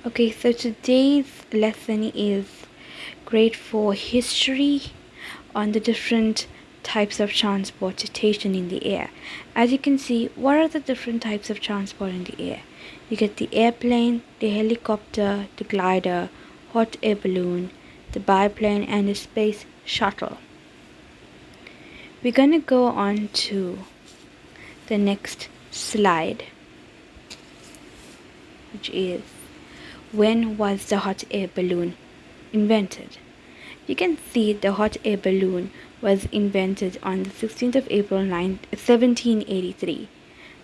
Okay, so today's lesson is great for history on the different types of transportation in the air. As you can see, what are the different types of transport in the air? You get the airplane, the helicopter, the glider, hot air balloon, the biplane, and the space shuttle. We're gonna go on to the next slide, which is, when was the hot air balloon invented? You can see the hot air balloon was invented on the 16th of April 1783.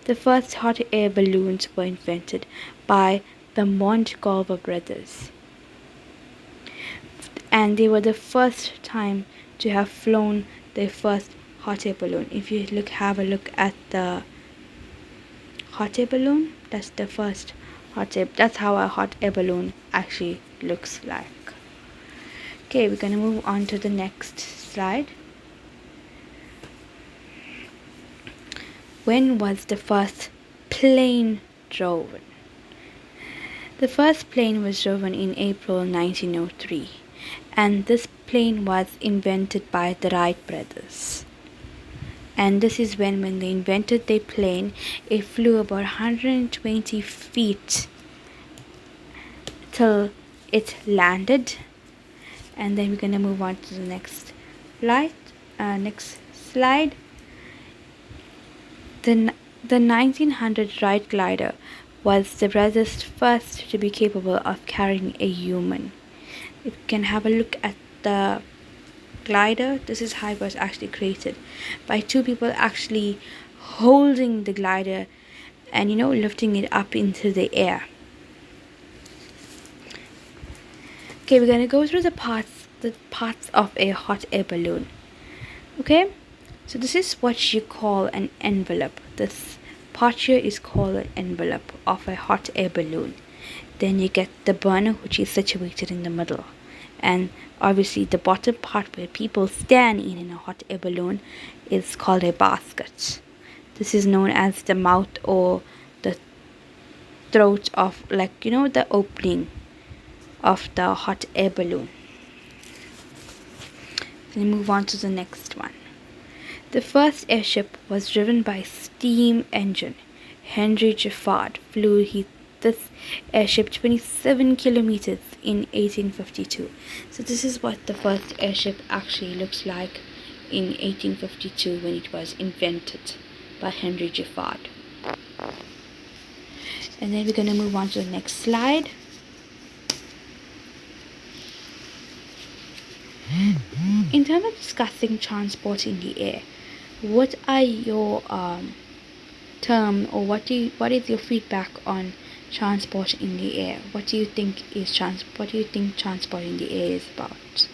The first hot air balloons were invented by the Montgolfier brothers, and they were the first time to have flown their first hot air balloon. If you have a look at the hot air balloon, that's the first hot air. That's how a hot air balloon actually looks like. Okay, we're gonna move on to the next slide. When was the first plane driven? The first plane was driven in April 1903, and this plane was invented by the Wright brothers. And this is when they invented their plane, it flew about 120 feet till it landed. And then we're gonna move on to the next slide. The 1900 Wright glider was the brothers' first to be capable of carrying a human. You can have a look at the glider. This is how it was actually created, by two people actually holding the glider and lifting it up into the air. Okay, we're gonna go through the parts of a hot air balloon. Okay, so this is what you call an envelope. This part here is called an envelope of a hot air balloon. Then you get the burner, which is situated in the middle, and obviously the bottom part where people stand in a hot air balloon is called a basket. This is known as the mouth or the throat of, the opening of the hot air balloon. Then move on to the next one. The first airship was driven by steam engine. Henry Giffard flew this airship 27 kilometers in 1852. So this is what the first airship actually looks like in 1852 when it was invented by Henry Giffard. And then we're going to move on to the next slide. In terms of discussing transport in the air, what are your term, or what is your feedback on transport in the air? What do you think transport in the air is about?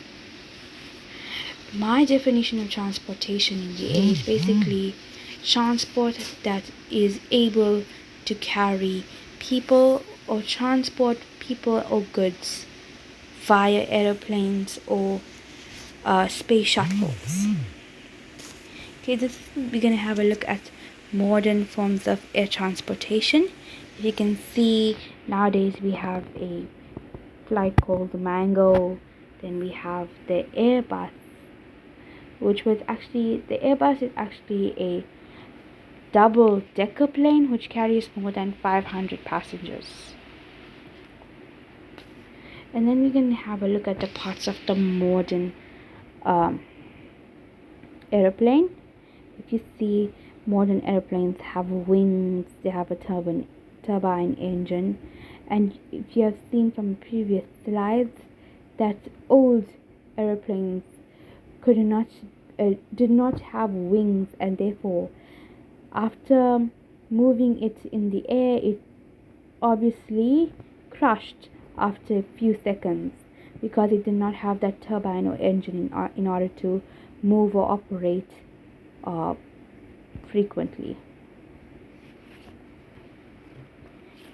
My definition of transportation in the air is basically transport that is able to carry people or transport people or goods via aeroplanes or space shuttles. Okay, we're gonna have a look at modern forms of air transportation. As you can see, nowadays we have a flight called the Mango. Then we have the Airbus, the Airbus is actually a double-decker plane which carries more than 500 passengers. And then we're gonna have a look at the parts of the modern airplane. If you see, modern airplanes have wings, they have a turbine engine, and if you have seen from previous slides that old airplanes did not have wings, and therefore after moving it in the air it obviously crashed after a few seconds, because it did not have that turbine or engine in order to move or operate frequently.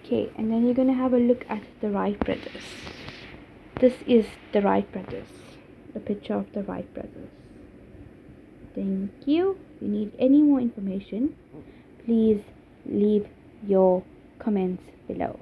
Okay, and then you're going to have a look at the Wright brothers. This is the Wright brothers, the picture of the Wright brothers. Thank you. If you need any more information, please leave your comments below.